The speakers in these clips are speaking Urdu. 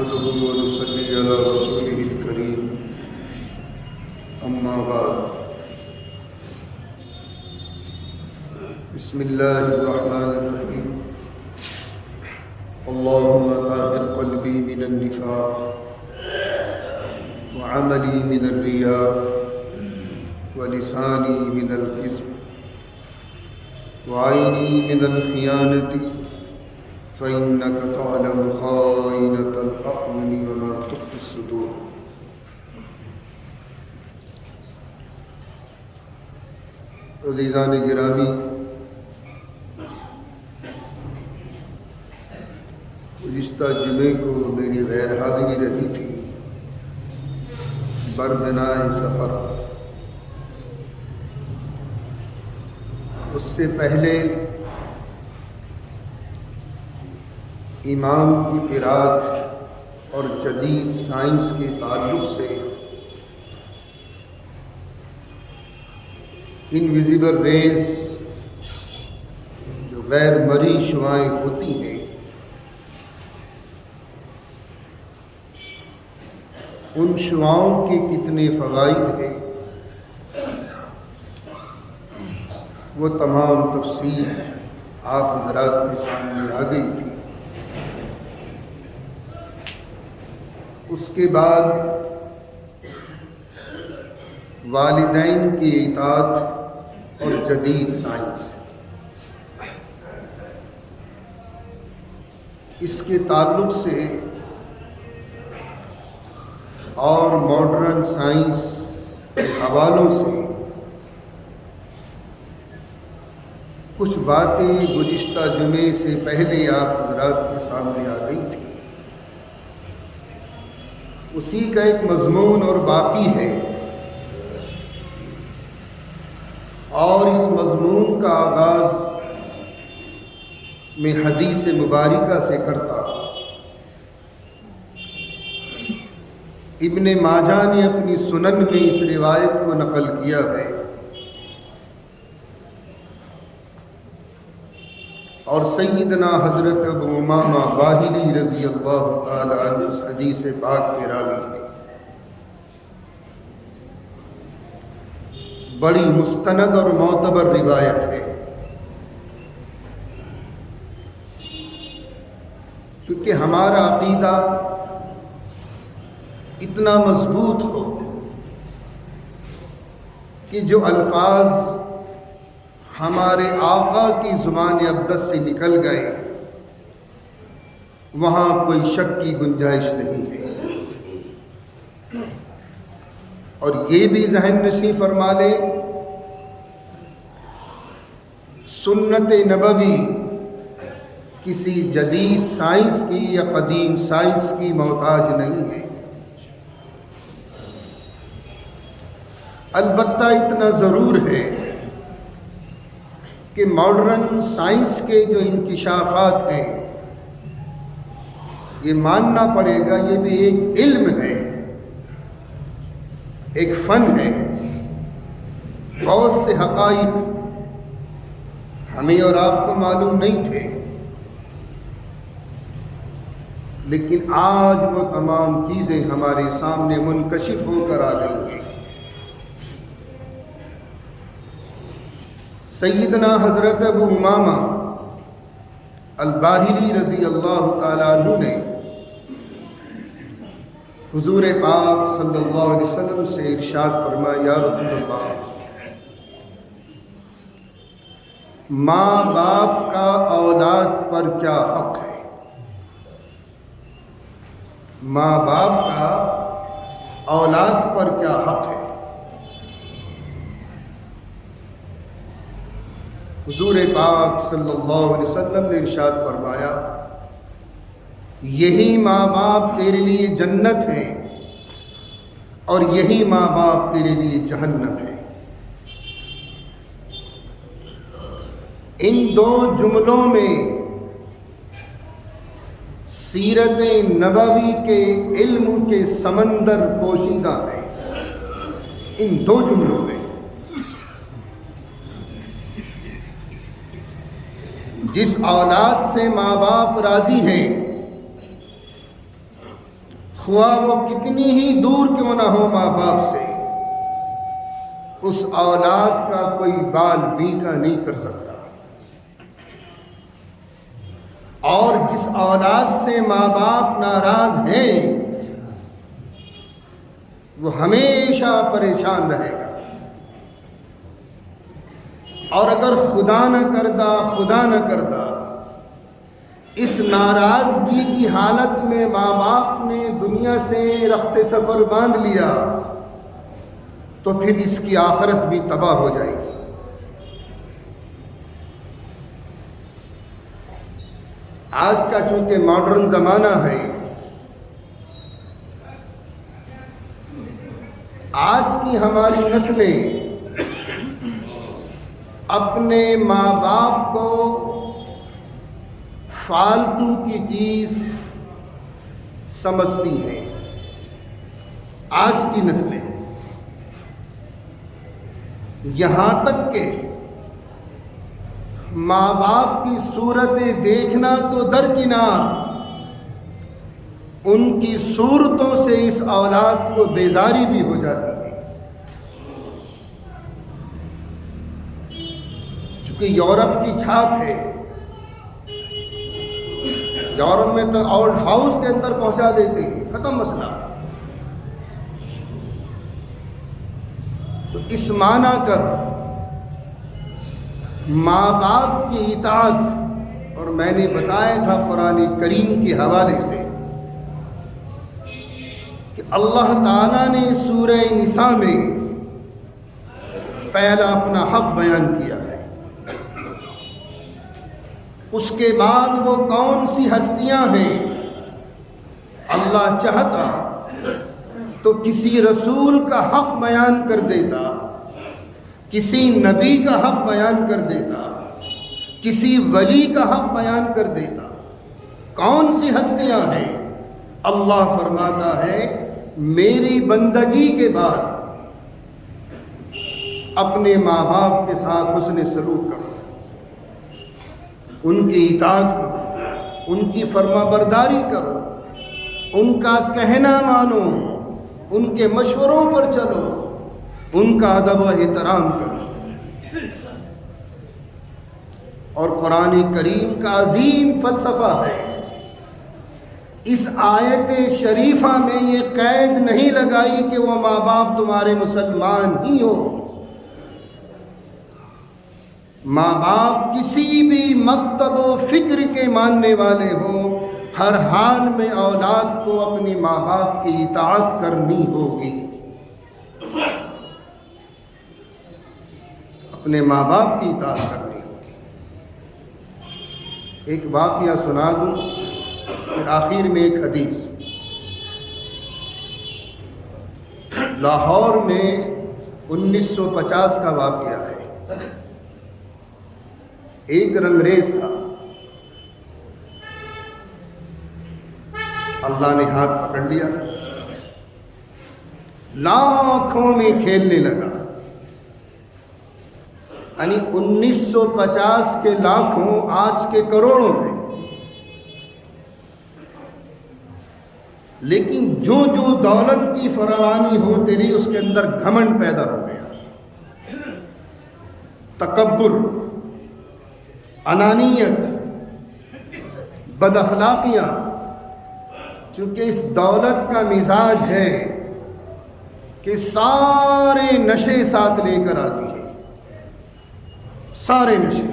نحمده ونصلي على رسوله الكريم أما بعد بسم الله الرحمن الرحيم اللهم طهر قلبي من النفاق وعملي من الرياء ولساني من الكذب وعيني من الخيانة فإنك تعلم خائنة الأعين وما تخفي الصدور. عزیزان گرامی، گزشتہ جمعے کو میری غیر حاضری رہی تھی بربنائے سفر. اس سے پہلے امام کی قرات اور جدید سائنس کے تعلق سے انویزیبل ریز جو غیر مرئی شعاعیں ہوتی ہیں ان شعاؤں کے کتنے فوائد ہیں وہ تمام تفصیل آپ حضرات کے سامنے آ گئی تھی. اس کے بعد والدین کی اطاعت اور جدید سائنس، اس کے تعلق سے اور ماڈرن سائنس کے حوالوں سے کچھ باتیں گزشتہ جمعے سے پہلے آپ حضرات کے سامنے آ گئی تھی. اسی کا ایک مضمون اور باقی ہے، اور اس مضمون کا آغاز میں حدیث مبارکہ سے کرتا ہوں. ابن ماجہ نے اپنی سنن میں اس روایت کو نقل کیا ہے، اور سیدنا حضرت ابو امامہ باہلی رضی اللہ تعالی عنہ اس حدیث پاک کے راوی ہیں. بڑی مستند اور معتبر روایت ہے، کیونکہ ہمارا عقیدہ اتنا مضبوط ہو کہ جو الفاظ ہمارے آقا کی زبان اقدس سے نکل گئے وہاں کوئی شک کی گنجائش نہیں ہے. اور یہ بھی ذہن نشین فرما لے، سنت نبوی کسی جدید سائنس کی یا قدیم سائنس کی محتاج نہیں ہے. البتہ اتنا ضرور ہے کہ ماڈرن سائنس کے جو انکشافات ہیں یہ ماننا پڑے گا یہ بھی ایک علم ہے، ایک فن ہے. بہت سے حقائق ہمیں اور آپ کو معلوم نہیں تھے، لیکن آج وہ تمام چیزیں ہمارے سامنے منکشف ہو کر آ گئی ہیں. سیدنا حضرت ابو امامہ الباہلی رضی اللہ تعالیٰ عنہ نے حضور پاک صلی اللہ علیہ وسلم سے ارشاد فرمایا، یا رسول اللہ، ماں باپ کا اولاد پر کیا حق ہے؟ ماں باپ کا اولاد پر کیا حق ہے؟ حضور پاک صلی اللہ علیہ وسلم نے ارشاد فرمایا، یہی ماں باپ تیرے لیے جنت ہے اور یہی ماں باپ تیرے لیے جہنم ہے. ان دو جملوں میں سیرت نبوی کے علم کے سمندر پوشیدہ ہے. ان دو جملوں میں جس اولاد سے ماں باپ راضی ہیں خواہ وہ کتنی ہی دور کیوں نہ ہو ماں باپ سے، اس اولاد کا کوئی بال بیکا نہیں کر سکتا۔ اور جس اولاد سے ماں باپ ناراض ہیں وہ ہمیشہ پریشان رہے گا، اور اگر خدا نہ کردہ اس ناراضگی کی حالت میں ماں باپ نے دنیا سے رخت سفر باندھ لیا تو پھر اس کی آخرت بھی تباہ ہو جائے گی۔ آج کا چونکہ ماڈرن زمانہ ہے، آج کی ہماری نسلیں اپنے ماں باپ کو فالتو کی چیز سمجھتی ہیں۔ آج کی نسلیں یہاں تک کہ ماں باپ کی صورتیں دیکھنا تو درکنار، ان کی صورتوں سے اس اولاد کو بیزاری بھی ہو جاتی ہے۔ چونکہ یورپ کی چھاپ ہے، یورپ میں تو اولڈ ہاؤس کے اندر پہنچا دیتے ہیں، ختم مسئلہ۔ تو اس معنی کر ماں باپ کی اطاعت، اور میں نے بتایا تھا قرآن کریم کے حوالے سے کہ اللہ تعالیٰ نے سورہ نساء میں پہلا اپنا حق بیان کیا ہے، اس کے بعد وہ کون سی ہستیاں ہیں اللہ چاہتا تو کسی رسول کا حق بیان کر دیتا، کسی نبی کا حق بیان کر دیتا، کسی ولی کا حق بیان کر دیتا۔ کون سی ہستیاں ہیں؟ اللہ فرماتا ہے میری بندگی کے بعد اپنے ماں باپ کے ساتھ حسن سلوک کرو، ان کی اطاعت کرو، ان کی فرما برداری کرو، ان کا کہنا مانو، ان کے مشوروں پر چلو، ان کا ادب و احترام کرو۔ اور قرآن کریم کا عظیم فلسفہ ہے، اس آیت شریفہ میں یہ قید نہیں لگائی کہ وہ ماں باپ تمہارے مسلمان ہی ہو۔ ماں باپ کسی بھی مکتب و فکر کے ماننے والے ہوں، ہر حال میں اولاد کو اپنی ماں باپ کی اطاعت کرنی ہوگی، اپنے ماں باپ کی اطاعت کرنی ہوگی۔ ایک واقعہ سنا دوں پھر آخر میں ایک حدیث۔ لاہور میں 1950 کا واقعہ ہے، ایک رنگریز تھا، اللہ نے ہاتھ پکڑ لیا، لاکھوں میں کھیلنے لگا، یعنی 1950 کے لاکھوں آج کے کروڑوں میں۔ لیکن جو جو دولت کی فراوانی ہوتی رہی اس کے اندر گھمنڈ پیدا ہو گیا، تکبر، انانیت، بد اخلاقیاں۔ چونکہ اس دولت کا مزاج ہے کہ سارے نشے ساتھ لے کر آتی ہے، سارے نشے۔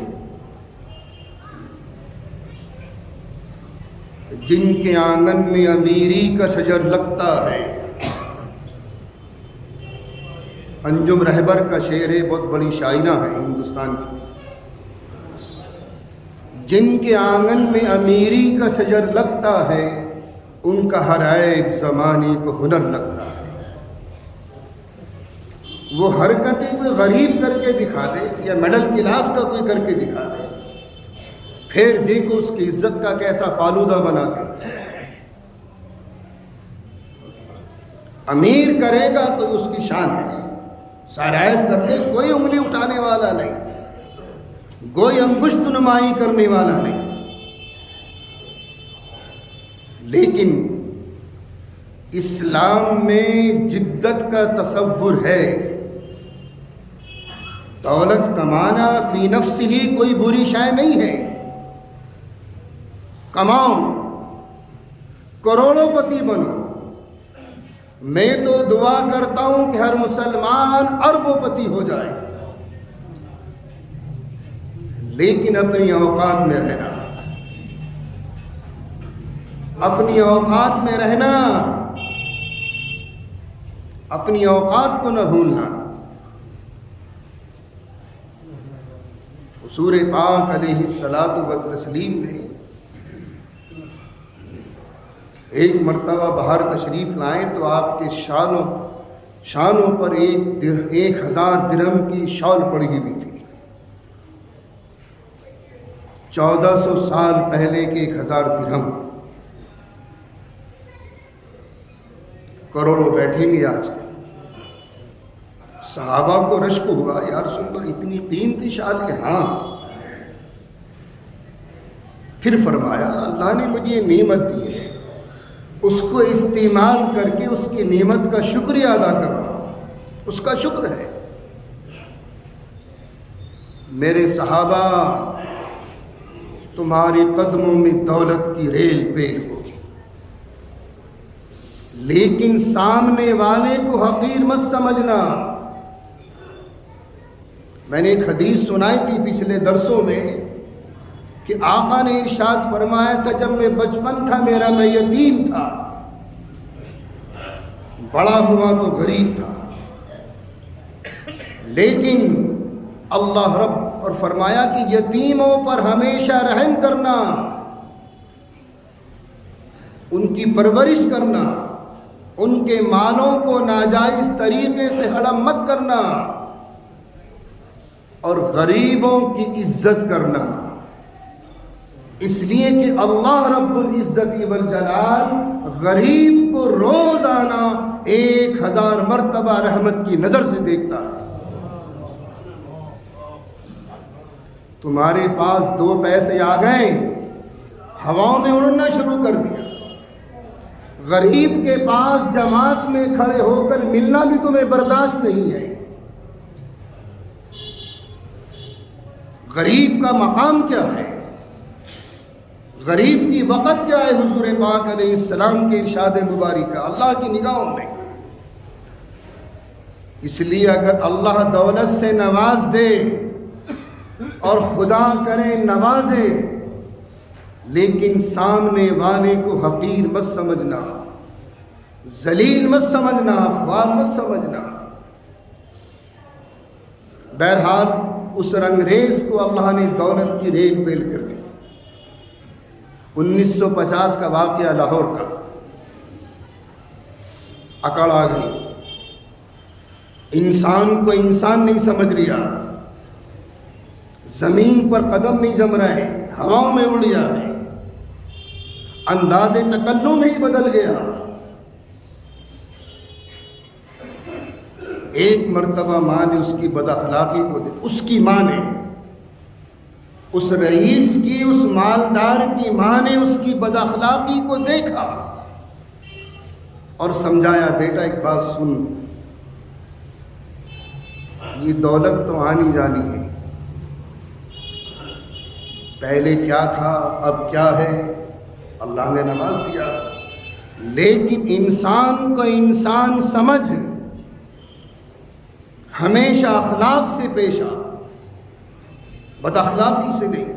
جن کے آنگن میں امیری کا شجر لگتا ہے، انجم رہبر کا شعر ہے، بہت بڑی شاعرہ ہے ہندوستان کی۔ جن کے آنگن میں امیری کا شجر لگتا ہے، ان کا ہر عیب زمانے کو ہنر لگتا ہے۔ وہ حرکتیں کوئی غریب کر کے دکھا دے یا مڈل کلاس کا کوئی کر کے دکھا دے، پھر دیکھو اس کی عزت کا کیسا فالودہ بناتے۔ امیر کرے گا تو اس کی شان ہے، سرائب کر لے کوئی انگلی اٹھانے والا نہیں، کوئی انگشت نمائی کرنے والا نہیں۔ لیکن اسلام میں جدت کا تصور ہے. دولت کمانا فی نفس ہی کوئی بری شے نہیں ہے. کماؤ، کروڑوں پتی بنو. میں تو دعا کرتا ہوں کہ ہر مسلمان اربوں پتی ہو جائے، لیکن اپنی اوقات میں رہنا، اپنی اوقات میں رہنا، اپنی اوقات کو نہ بھولنا. حضور پاک علیہ الصلاۃ والتسلیم نے ایک مرتبہ باہر تشریف لائے تو آپ کے شانوں پر 1000 درہم کی شال پڑی ہوئی تھی. 1400 سال پہلے کے 1000 درہم کروڑوں بیٹھیں گے آج کے. صحابہ کو رشک ہوا، یا رسول اللہ اتنی قیمتی شال کے؟ ہاں. پھر فرمایا اللہ نے مجھے یہ نعمت دی ہے، اس کو استعمال کر کے اس کی نعمت کا شکریہ ادا کر رہا ہوں، اس کا شکر ہے. میرے صحابہ، تمہاری قدموں میں دولت کی ریل پیل ہوگی، لیکن سامنے والے کو حقیر مت سمجھنا. میں نے ایک حدیث سنائی تھی پچھلے درسوں میں کہ آقا نے ارشاد فرمایا تھا جب میں بچپن تھا میں یتیم تھا، بڑا ہوا تو غریب تھا، لیکن اللہ رب اور فرمایا کہ یتیموں پر ہمیشہ رحم کرنا، ان کی پرورش کرنا، ان کے مالوں کو ناجائز طریقے سے ہڑپ مت کرنا، اور غریبوں کی عزت کرنا. اس لیے کہ اللہ رب العزت والجلال غریب کو روزانہ 1000 مرتبہ رحمت کی نظر سے دیکھتا ہے. تمہارے پاس 2 پیسے آ گئے، ہواؤں میں اڑنا شروع کر دیا. غریب کے پاس جماعت میں کھڑے ہو کر ملنا بھی تمہیں برداشت نہیں ہے. غریب کا مقام کیا ہے، غریب کی وقت کیا ہے؟ حضور پاک علیہ السلام کے ارشاد مبارکہ اللہ کی نگاہوں میں. اس لیے اگر اللہ دولت سے نواز دے اور خدا کرے نوازے، لیکن سامنے والے کو حقیر مت سمجھنا، ذلیل مت سمجھنا، خوار مت سمجھنا. بہرحال اس رنگریز کو اللہ نے دولت کی ریل پیل کر دی. 1950 کا واقعہ لاہور کا، اکڑ آ گئی، انسان کو انسان نہیں سمجھ رہا، زمین پر قدم نہیں جم رہے، ہواؤں میں اڑ جا رہے، انداز تکلم ہی بدل گیا. ایک مرتبہ ماں نے اس کی بد اخلاقی کو اس کی ماں نے، اس رئیس کی، اس مالدار کی ماں نے اس کی بد اخلاقی کو دیکھا اور سمجھایا بیٹا ایک بات سن، یہ دولت تو آنی جانی ہے، پہلے کیا تھا اب کیا ہے، اللہ نے نواز دیا، لیکن انسان کو انسان سمجھ، ہمیشہ اخلاق سے پیش آ، بد اخلاقی سے نہیں.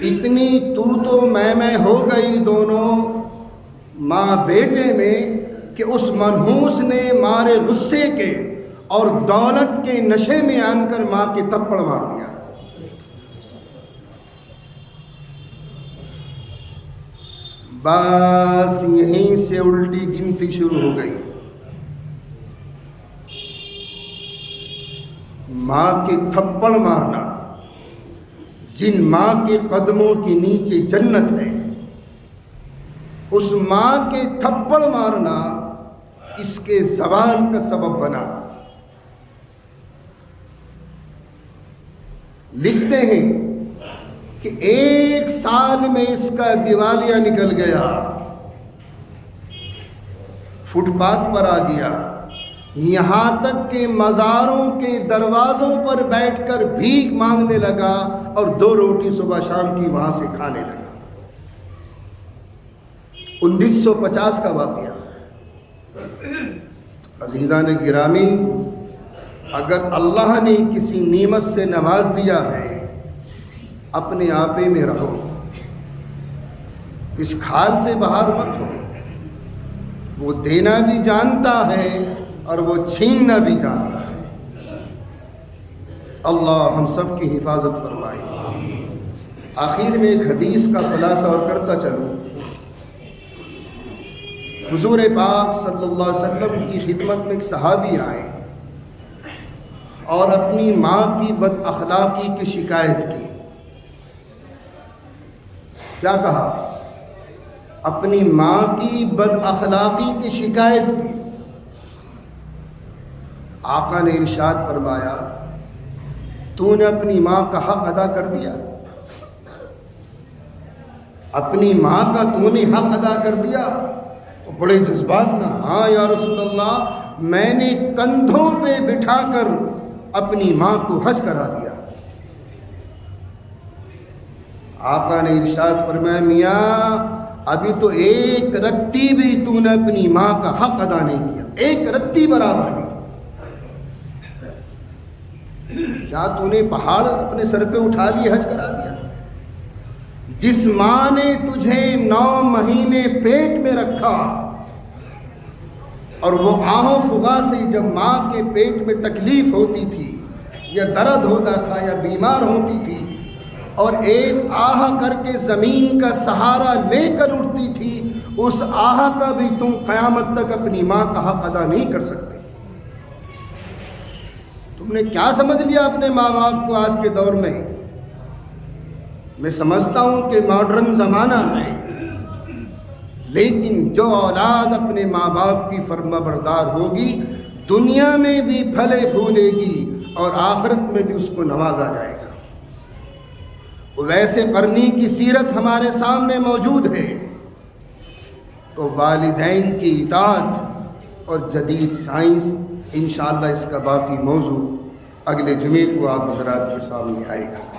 اتنی تو میں ہو گئی دونوں ماں بیٹے میں کہ اس منحوس نے مارے غصے کے اور دولت کے نشے میں آن کر ماں کے تھپڑ مار دیا. بس یہیں سے الٹی گنتی شروع ہو گئی. ماں کے تھپڑ مارنا، جن ماں کے قدموں کے نیچے جنت ہے، اس ماں کے تھپڑ مارنا اس کے زوال کا سبب بنا. لکھتے ہیں کہ 1 سال میں اس کا دیوالیہ نکل گیا. فٹ پاتھ پر آ گیا، یہاں تک کہ مزاروں کے دروازوں پر بیٹھ کر بھیک مانگنے لگا اور 2 روٹی صبح شام کی وہاں سے کھانے لگا۔ 1950 کا واقعہ۔ عزیزان گرامی، اگر اللہ نے کسی نعمت سے نواز دیا ہے، اپنے آپے میں رہو، اس کھال سے باہر مت ہو۔ وہ دینا بھی جانتا ہے اور وہ چھیننا بھی جانتا ہے۔ اللہ ہم سب کی حفاظت فرمائے۔ آخر میں ایک حدیث کا خلاصہ اور کرتا چلوں۔ حضور پاک صلی اللہ علیہ وسلم کی خدمت میں ایک صحابی آئے اور اپنی ماں کی بد اخلاقی کی شکایت کی۔ کیا کہا؟ اپنی ماں کی بد اخلاقی کی شکایت کی۔ آقا نے ارشاد فرمایا، تو نے اپنی ماں کا حق ادا کر دیا؟ اپنی ماں کا تو نے حق ادا کر دیا؟ وہ بڑے جذبات میں، ہاں یا رسول اللہ، میں نے کندھوں پہ بٹھا کر اپنی ماں کو حج کرا دیا۔ آقا نے ارشاد فرمایا، میاں ابھی تو ایک رتی بھی تو نے اپنی ماں کا حق ادا نہیں کیا، ایک رتی برابر بھی۔ کیا تو نے پہاڑ اپنے سر پہ اٹھا لیے حج کرا دیا؟ جس ماں نے تجھے 9 مہینے پیٹ میں رکھا اور وہ آہو فغا سے جب ماں کے پیٹ میں تکلیف ہوتی تھی یا درد ہوتا تھا یا بیمار ہوتی تھی اور ایک آہ کر کے زمین کا سہارا لے کر اٹھتی تھی، اس آہ کا بھی تم قیامت تک اپنی ماں کا حق ادا نہیں کر سکتے۔ تم نے کیا سمجھ لیا اپنے ماں باپ کو آج کے دور میں؟ میں سمجھتا ہوں کہ ماڈرن زمانہ ہے، لیکن جو اولاد اپنے ماں باپ کی فرما بردار ہوگی، دنیا میں بھی پھلے پھولے گی اور آخرت میں بھی اس کو نوازا جائے گا۔ ویسے قرنی کی سیرت ہمارے سامنے موجود ہے، تو والدین کی اطاعت اور جدید سائنس، انشاءاللہ اس کا باقی موضوع اگلے جمعے کو آپ حضرات کے سامنے آئے گا۔